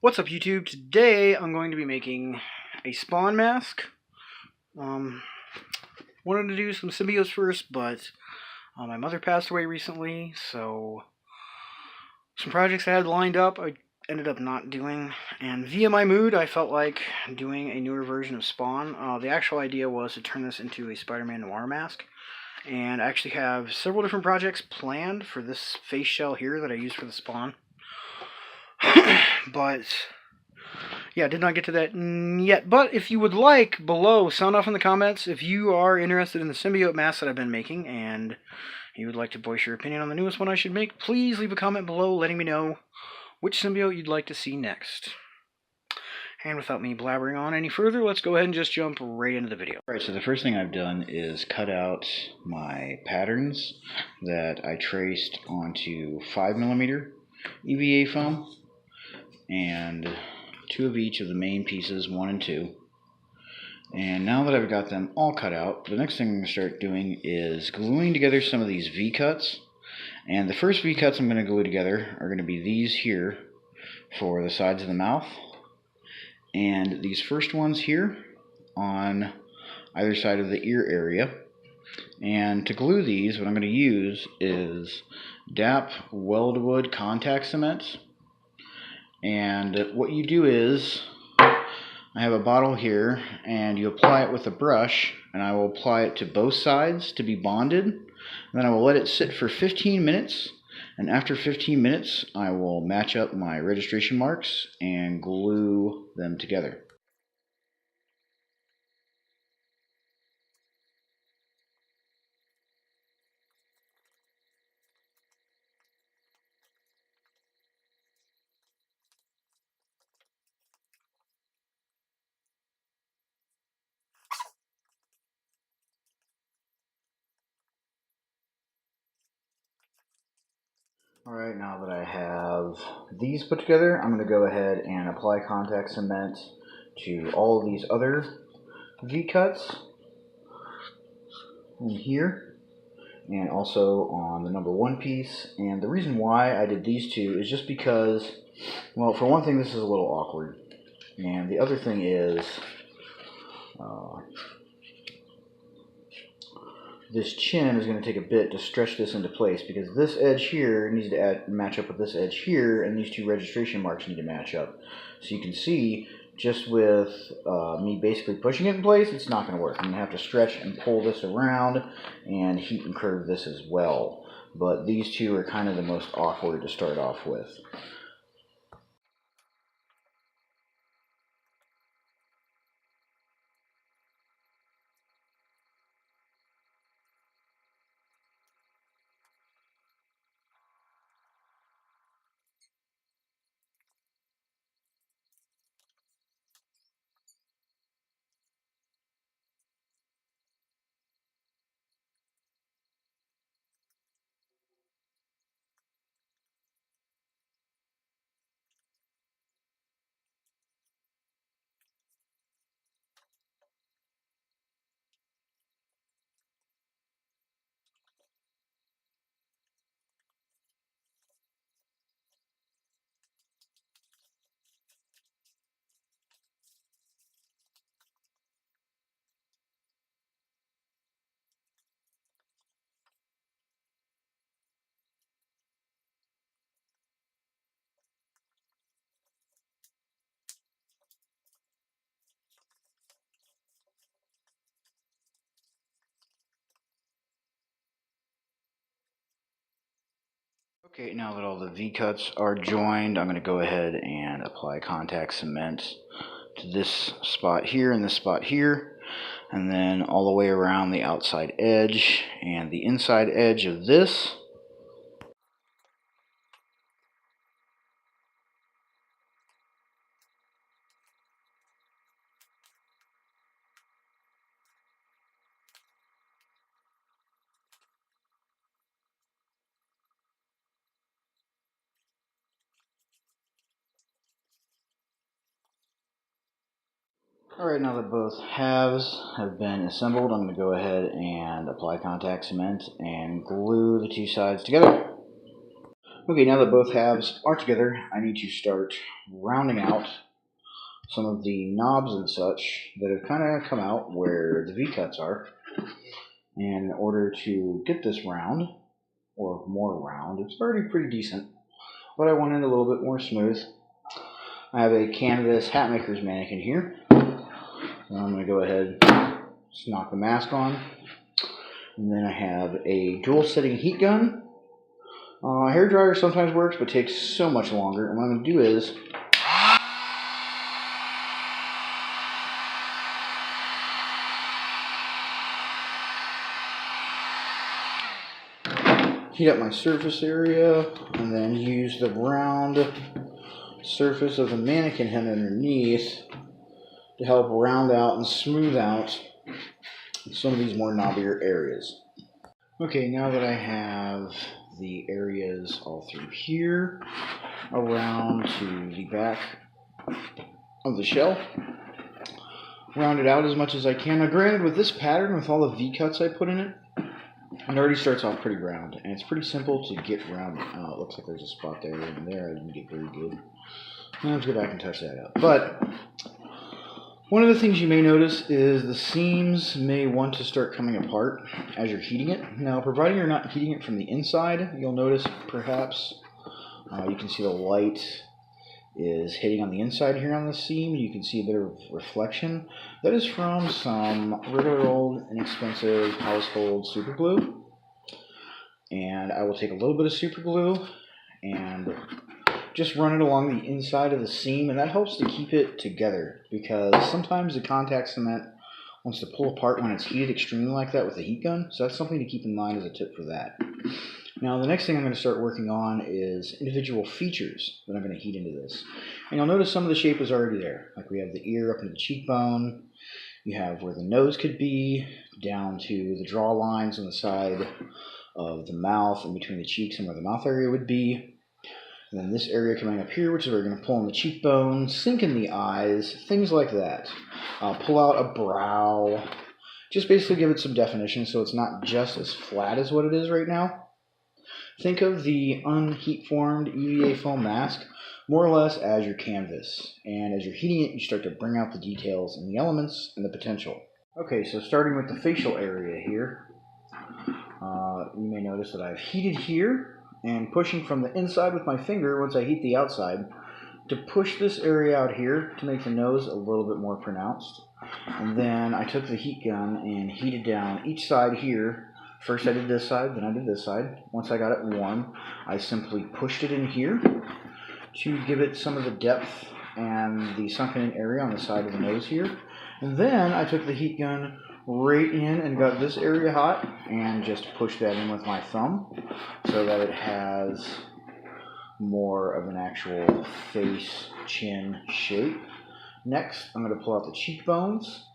What's up, YouTube? Today I'm going to be making a spawn mask. Wanted to do some symbiotes first, but my mother passed away recently, so some projects I had lined up I ended up not doing, and via my mood I felt like doing a newer version of Spawn. The actual idea was to turn this into a Spider-Man Noir mask, and I actually have several different projects planned for this face shell here that I use for the Spawn. But yeah, did not get to that yet. But if you would like, below, sound off in the comments if you are interested in the symbiote mask that I've been making and you would like to voice your opinion on the newest one I should make. Please leave a comment below letting me know which symbiote you'd like to see next. And without me blabbering on any further, let's go ahead and just jump right into the video. Alright, so the first thing I've done is cut out my patterns that I traced onto 5mm EVA foam, and 2 of each of the main pieces, 1 and 2. And now that I've got them all cut out, the next thing I'm going to start doing is gluing together some of these V-cuts. And the first V-cuts I'm going to glue together are going to be these here for the sides of the mouth, and these first ones here on either side of the ear area. And to glue these, what I'm going to use is DAP Weldwood contact cement. And what you do is, I have a bottle here, and you apply it with a brush, and I will apply it to both sides to be bonded. And then I will let it sit for 15 minutes, and after 15 minutes I will match up my registration marks and glue them together. Alright, now that I have these put together, I'm going to go ahead and apply contact cement to all of these other V-cuts in here, and also on the number 1 piece. And the reason why I did these two is just because, well, for one thing, this is a little awkward, and the other thing is this chin is going to take a bit to stretch this into place, because this edge here needs to match up with this edge here, and these 2 registration marks need to match up. So you can see, just with me basically pushing it in place, it's not going to work. I'm going to have to stretch and pull this around and heat and curve this as well. But these 2 are kind of the most awkward to start off with. Okay, now that all the V-cuts are joined, I'm going to go ahead and apply contact cement to this spot here and this spot here, and then all the way around the outside edge and the inside edge of this. Alright, now that both halves have been assembled, I'm going to go ahead and apply contact cement and glue the 2 sides together. Okay, now that both halves are together, I need to start rounding out some of the knobs and such that have kind of come out where the V-cuts are. And in order to get this round, or more round, it's already pretty decent, but I want it a little bit more smooth. I have a canvas hat maker's mannequin here. And I'm going to go ahead and just knock the mask on. And then I have a dual setting heat gun. Hair dryer sometimes works, but takes so much longer. And what I'm going to do is heat up my surface area, and then use the round surface of the mannequin head underneath to help round out and smooth out some of these more knobbier areas. Okay, now that I have the areas all through here, around to the back of the shell, round it out as much as I can. Now granted, with this pattern, with all the V-cuts I put in it, it already starts off pretty round, and it's pretty simple to get round. It looks like there's a spot there and there. I didn't get very good. Let's go back and touch that up. But one of the things you may notice is the seams may want to start coming apart as you're heating it. Now, providing you're not heating it from the inside, you'll notice perhaps you can see the light is hitting on the inside here on the seam. You can see a bit of reflection. That is from some regular old inexpensive household super glue. And I will take a little bit of super glue and just run it along the inside of the seam, and that helps to keep it together, because sometimes the contact cement wants to pull apart when it's heated extremely like that with a heat gun. So that's something to keep in mind as a tip for that. Now the next thing I'm going to start working on is individual features that I'm going to heat into this. And you'll notice some of the shape is already there. Like we have the ear up into the cheekbone, you have where the nose could be, down to the draw lines on the side of the mouth and between the cheeks and where the mouth area would be. And then this area coming up here, which is where we're going to pull in the cheekbone, sink in the eyes, things like that. Pull out a brow. Just basically give it some definition so it's not just as flat as what it is right now. Think of the unheat formed EVA foam mask more or less as your canvas. And as you're heating it, you start to bring out the details and the elements and the potential. Okay, so starting with the facial area here, you may notice that I've heated here, and pushing from the inside with my finger once I heat the outside to push this area out here to make the nose a little bit more pronounced. And then I took the heat gun and heated down each side here. First I did this side, then I did this side. Once I got it warm, I simply pushed it in here to give it some of the depth and the sunken in area on the side of the nose here. And then I took the heat gun right in and got this area hot and just pushed that in with my thumb so that it has more of an actual face chin shape. Next, I'm going to pull out the cheekbones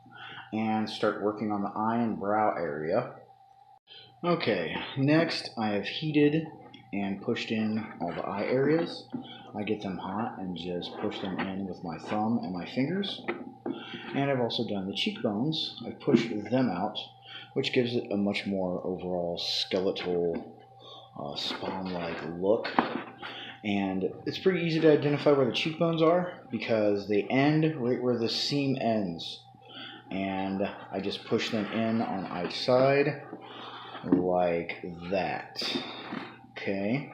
and start working on the eye and brow area. Okay, next I have heated and pushed in all the eye areas. I get them hot and just push them in with my thumb and my fingers. And I've also done the cheekbones. I've pushed them out, which gives it a much more overall skeletal, spawn-like look. And it's pretty easy to identify where the cheekbones are because they end right where the seam ends. And I just push them in on each side like that. Okay.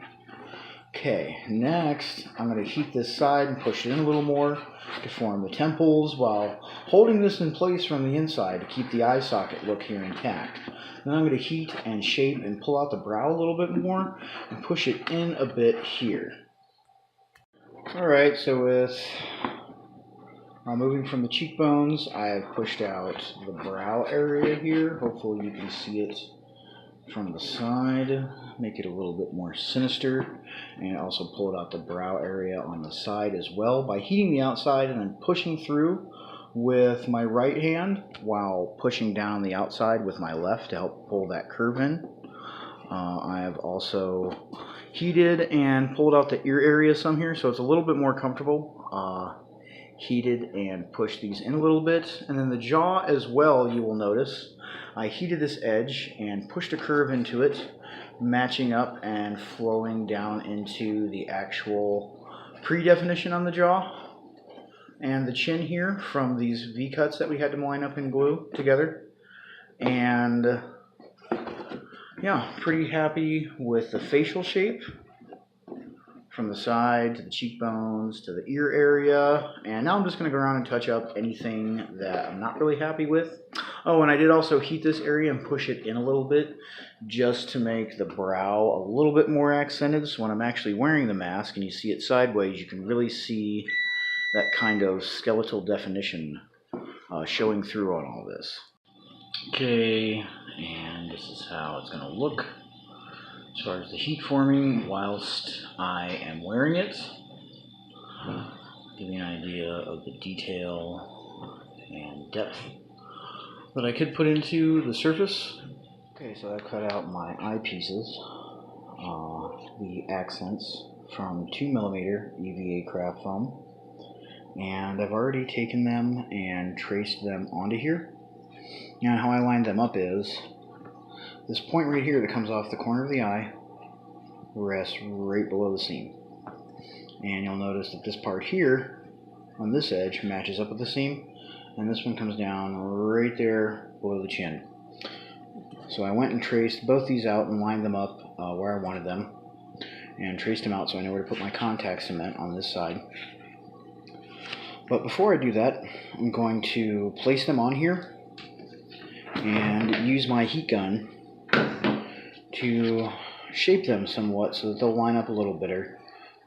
Okay, next I'm going to heat this side and push it in a little more to form the temples while holding this in place from the inside to keep the eye socket look here intact. Then I'm going to heat and shape and pull out the brow a little bit more and push it in a bit here. Alright, so with moving from the cheekbones, I have pushed out the brow area here. Hopefully you can see it from the side, make it a little bit more sinister, and also pulled out the brow area on the side as well by heating the outside and then pushing through with my right hand while pushing down the outside with my left to help pull that curve in. I have also heated and pulled out the ear area some here so it's a little bit more comfortable. Heated and pushed these in a little bit, and then the jaw as well, you will notice I heated this edge and pushed a curve into it matching up and flowing down into the actual pre-definition on the jaw and the chin here from these V-cuts that we had to line up and glue together. And yeah, pretty happy with the facial shape from the side to the cheekbones to the ear area. And now I'm just going to go around and touch up anything that I'm not really happy with. Oh, and I did also heat this area and push it in a little bit just to make the brow a little bit more accented. So when I'm actually wearing the mask and you see it sideways, you can really see that kind of skeletal definition showing through on all this. Okay, and this is how it's going to look as far as the heat forming whilst I am wearing it. Give you an idea of the detail and depth that I could put into the surface. Okay, so I cut out my eyepieces, the accents from 2mm EVA craft foam, and I've already taken them and traced them onto here. And how I lined them up is this point right here that comes off the corner of the eye rests right below the seam. And you'll notice that this part here on this edge matches up with the seam, and this one comes down right there below the chin. So I went and traced both these out and lined them up where I wanted them, and traced them out so I know where to put my contact cement on this side. But before I do that, I'm going to place them on here and use my heat gun to shape them somewhat so that they'll line up a little better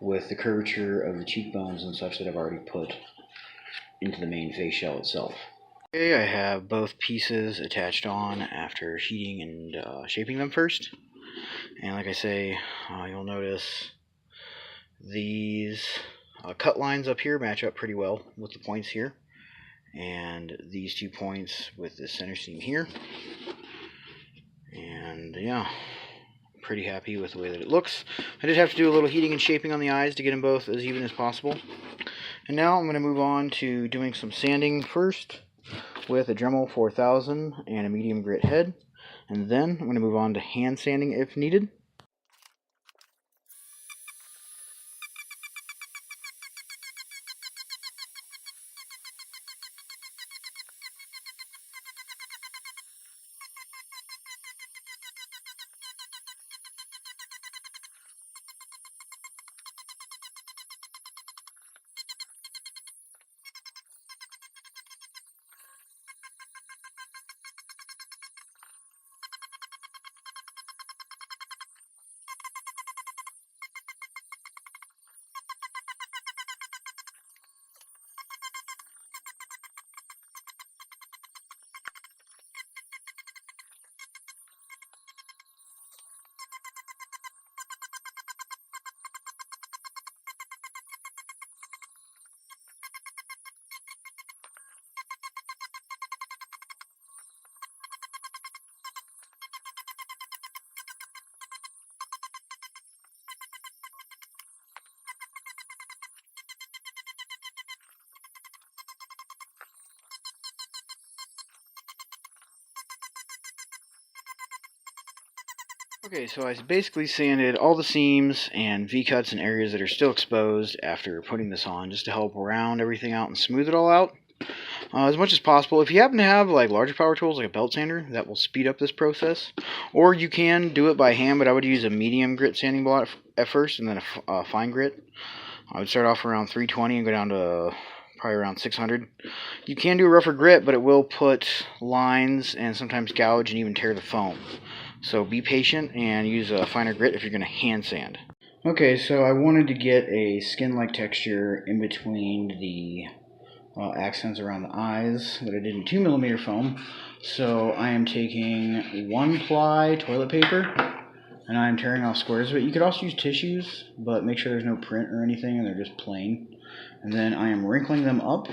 with the curvature of the cheekbones and such that I've already put into the main face shell itself. Okay, I have both pieces attached on after heating and shaping them first. And like I say, you'll notice these cut lines up here match up pretty well with the points here. And these 2 points with the center seam here. And yeah, pretty happy with the way that it looks. I did have to do a little heating and shaping on the eyes to get them both as even as possible. And now I'm going to move on to doing some sanding first with a Dremel 4000 and a medium grit head. And then I'm going to move on to hand sanding if needed. Okay, so I basically sanded all the seams and V-cuts and areas that are still exposed after putting this on, just to help round everything out and smooth it all out as much as possible. If you happen to have like larger power tools like a belt sander, that will speed up this process. Or you can do it by hand, but I would use a medium grit sanding block at first and then a fine grit. I would start off around 320 and go down to probably around 600. You can do a rougher grit, but it will put lines and sometimes gouge and even tear the foam. So be patient and use a finer grit if you're going to hand sand. Okay, so I wanted to get a skin-like texture in between the accents around the eyes that I did in 2mm foam. So I am taking 1-ply toilet paper and I'm tearing off squares of it. You could also use tissues, but make sure there's no print or anything and they're just plain. And then I am wrinkling them up.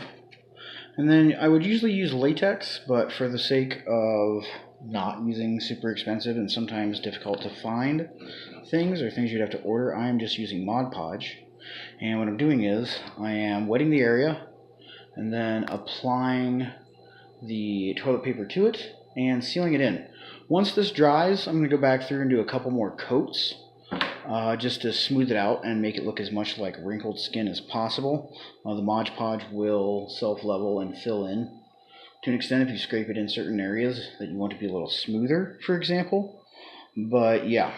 And then I would usually use latex, but for the sake of not using super expensive and sometimes difficult to find things or things you'd have to order, I am just using Mod Podge. And what I'm doing is I am wetting the area and then applying the toilet paper to it and sealing it in. Once this dries, I'm going to go back through and do a couple more coats just to smooth it out and make it look as much like wrinkled skin as possible. The Mod Podge will self-level and fill in to an extent if you scrape it in certain areas that you want to be a little smoother, for example. But yeah,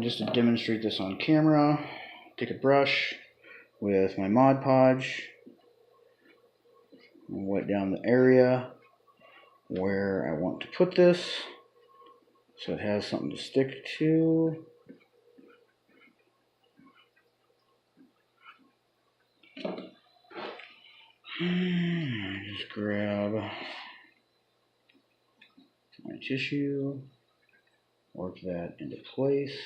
just to demonstrate this on camera, take a brush with my Mod Podge and wet down the area where I want to put this so it has something to stick to. Just grab my tissue, work that into place.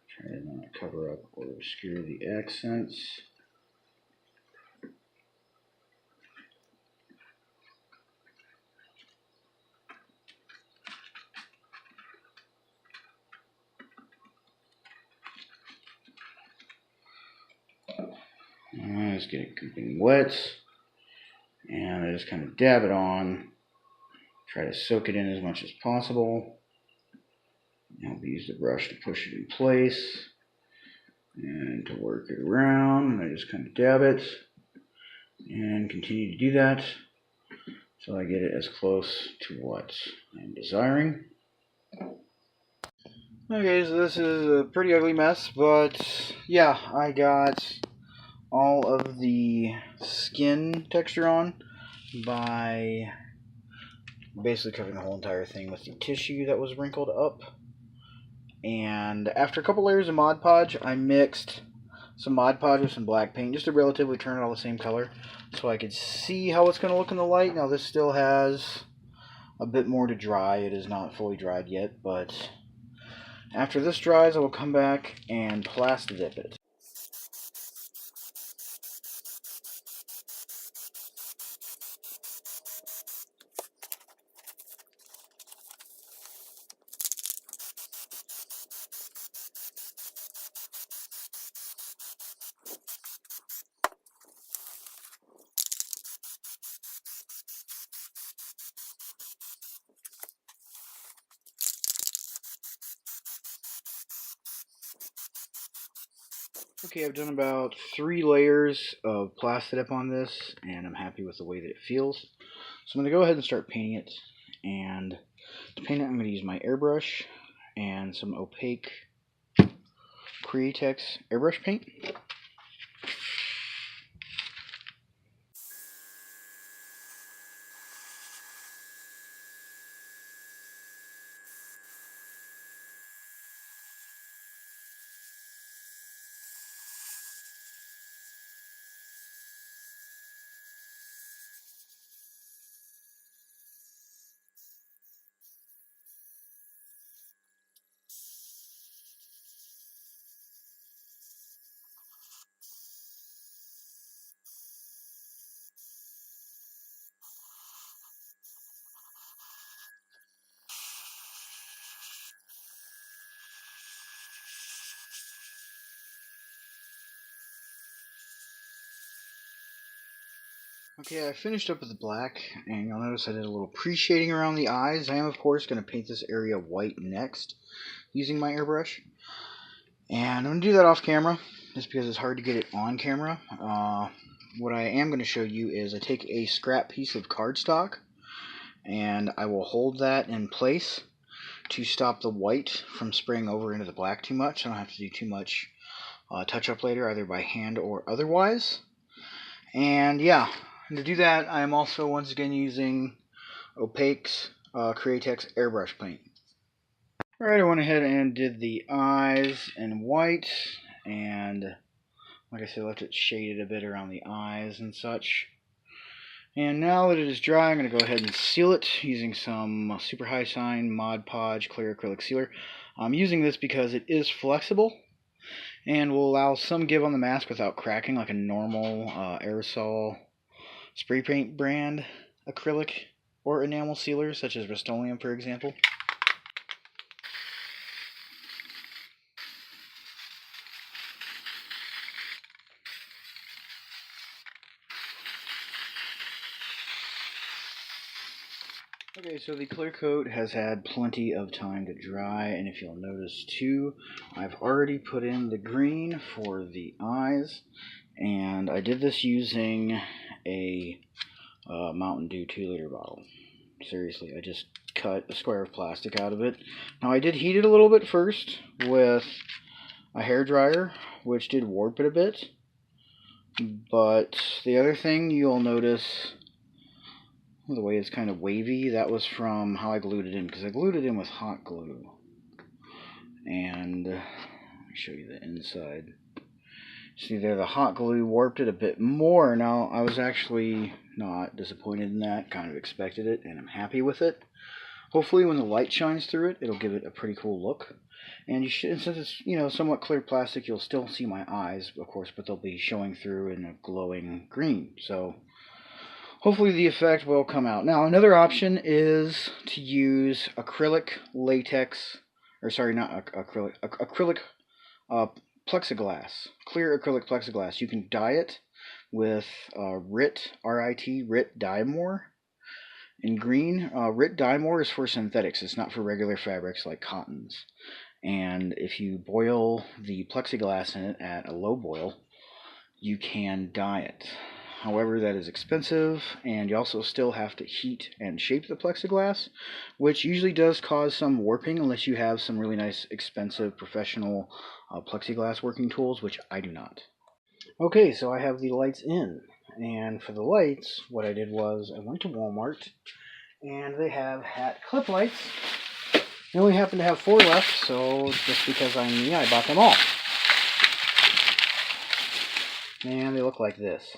Try to not cover up or obscure the accents. Just get it dripping wet, and I just kind of dab it on. Try to soak it in as much as possible. I'll use the brush to push it in place and to work it around. I just kind of dab it and continue to do that so I get it as close to what I'm desiring. Okay, so this is a pretty ugly mess, but yeah, I got all of the skin texture on by basically covering the whole entire thing with the tissue that was wrinkled up. And after a couple layers of Mod Podge, I mixed some Mod Podge with some black paint just to relatively turn it all the same color so I could see how it's going to look in the light. Now this still has a bit more to dry. It is not fully dried yet, but after this dries, I will come back and plasti dip it. Okay, I've done about 3 layers of plasti dip on this, and I'm happy with the way that it feels. So I'm going to go ahead and start painting it. And to paint it, I'm going to use my airbrush and some opaque createx airbrush paint. Okay, I finished up with the black, and you'll notice I did a little pre-shading around the eyes. I am, of course, going to paint this area white next using my airbrush. And I'm going to do that off camera, just because it's hard to get it on camera. What I am going to show you is I take a scrap piece of cardstock, and I will hold that in place to stop the white from spraying over into the black too much. I don't have to do too much touch-up later, either by hand or otherwise. And yeah. And to do that, I am also once again using Opaque's Createx airbrush paint. Alright, I went ahead and did the eyes in white, and like I said, left it shaded a bit around the eyes and such. And now that it is dry, I'm going to go ahead and seal it using some super high shine Mod Podge clear acrylic sealer. I'm using this because it is flexible and will allow some give on the mask without cracking like a normal aerosol spray paint brand acrylic or enamel sealer such as Rust-Oleum, for example. Okay, so the clear coat has had plenty of time to dry, and if you'll notice too, I've already put in the green for the eyes, and I did this using a Mountain Dew 2-liter bottle. Seriously, I just cut a square of plastic out of it. Now I did heat it a little bit first with a hair dryer, which did warp it a bit, but the other thing you'll notice, the way it's kind of wavy, that was from how I glued it in, because I glued it in with hot glue. And let me show you the inside. See there, the hot glue warped it a bit more. Now, I was actually not disappointed in that, kind of expected it, and I'm happy with it. Hopefully when the light shines through it, it'll give it a pretty cool look. And you should, since it's, you know, somewhat clear plastic, you'll still see my eyes, of course, but they'll be showing through in a glowing green. So hopefully the effect will come out. Now, another option is to use acrylic latex, or sorry, not acrylic, acrylic plexiglass, clear acrylic plexiglass. You can dye it with RIT, R-I-T, RIT Dye-More. In green, RIT Dye-More is for synthetics. It's not for regular fabrics like cottons. And if you boil the plexiglass in it at a low boil, you can dye it. However, that is expensive, and you also still have to heat and shape the plexiglass, which usually does cause some warping unless you have some really nice, expensive, professional plexiglass working tools, which I do not. Okay, so I have the lights in, and for the lights, what I did was I went to Walmart, and they have hat clip lights. They only happen to have 4 left, so just because I'm me, I bought them all. And they look like this.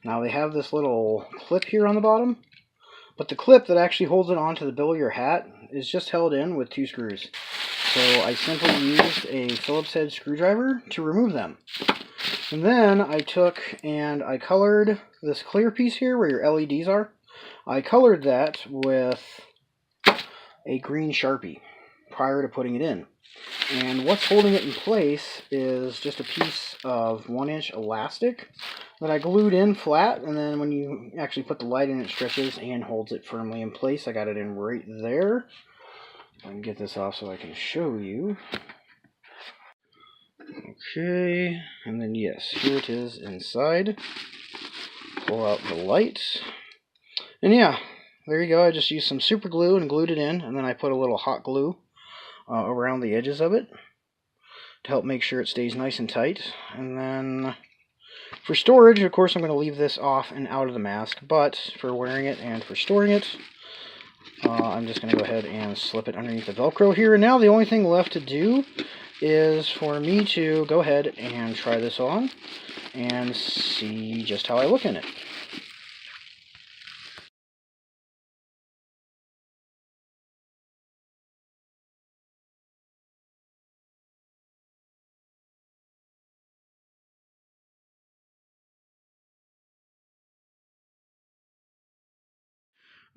Now they have this little clip here on the bottom, but the clip that actually holds it onto the bill of your hat is just held in with 2 screws. So I simply used a Phillips head screwdriver to remove them. And then I took and I colored this clear piece here where your LEDs are. I colored that with a green Sharpie prior to putting it in. And what's holding it in place is just a piece of 1-inch elastic that I glued in flat, and then when you actually put the light in, it stretches and holds it firmly in place. I got it in right there. I can get this off so I can show you. Okay, and then yes, here it is inside. Pull out the light. And yeah, there you go. I just used some super glue and glued it in, and then I put a little hot glue around the edges of it to help make sure it stays nice and tight. And then for storage, of course, I'm going to leave this off and out of the mask, but for wearing it and for storing it, I'm just going to go ahead and slip it underneath the Velcro here. And now the only thing left to do is for me to go ahead and try this on and see just how I look in it.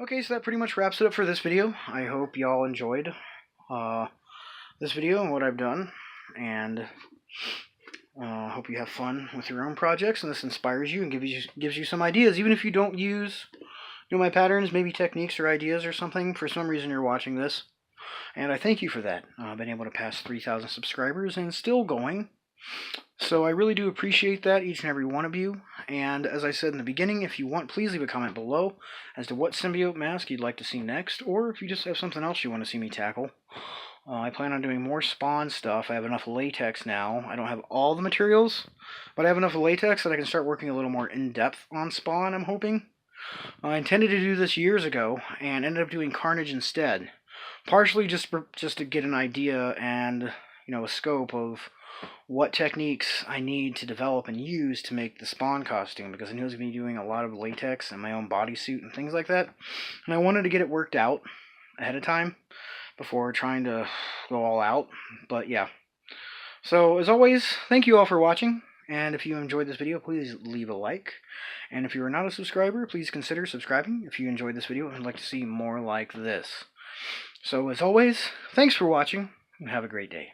Okay, so that pretty much wraps it up for this video. I hope y'all enjoyed this video and what I've done, and hope you have fun with your own projects and this inspires you and gives you some ideas, even if you don't use my patterns, maybe techniques or ideas or something. For some reason you're watching this, and I thank you for that. I've been able to pass 3,000 subscribers and still going. So I really do appreciate that, each and every one of you. And as I said in the beginning, if you want, please leave a comment below as to what symbiote mask you'd like to see next, or if you just have something else you want to see me tackle. I plan on doing more Spawn stuff. I have enough latex now. I don't have all the materials, but I have enough latex that I can start working a little more in-depth on Spawn, I'm hoping. I intended to do this years ago, and ended up doing Carnage instead. Partially just to get an idea and, a scope of what techniques I need to develop and use to make the Spawn costume, because I knew I was going to be doing a lot of latex and my own bodysuit and things like that, and I wanted to get it worked out ahead of time before trying to go all out. But yeah, so as always, thank you all for watching, and if you enjoyed this video, please leave a like, and if you are not a subscriber, please consider subscribing if you enjoyed this video and would like to see more like this. So as always, thanks for watching, and have a great day.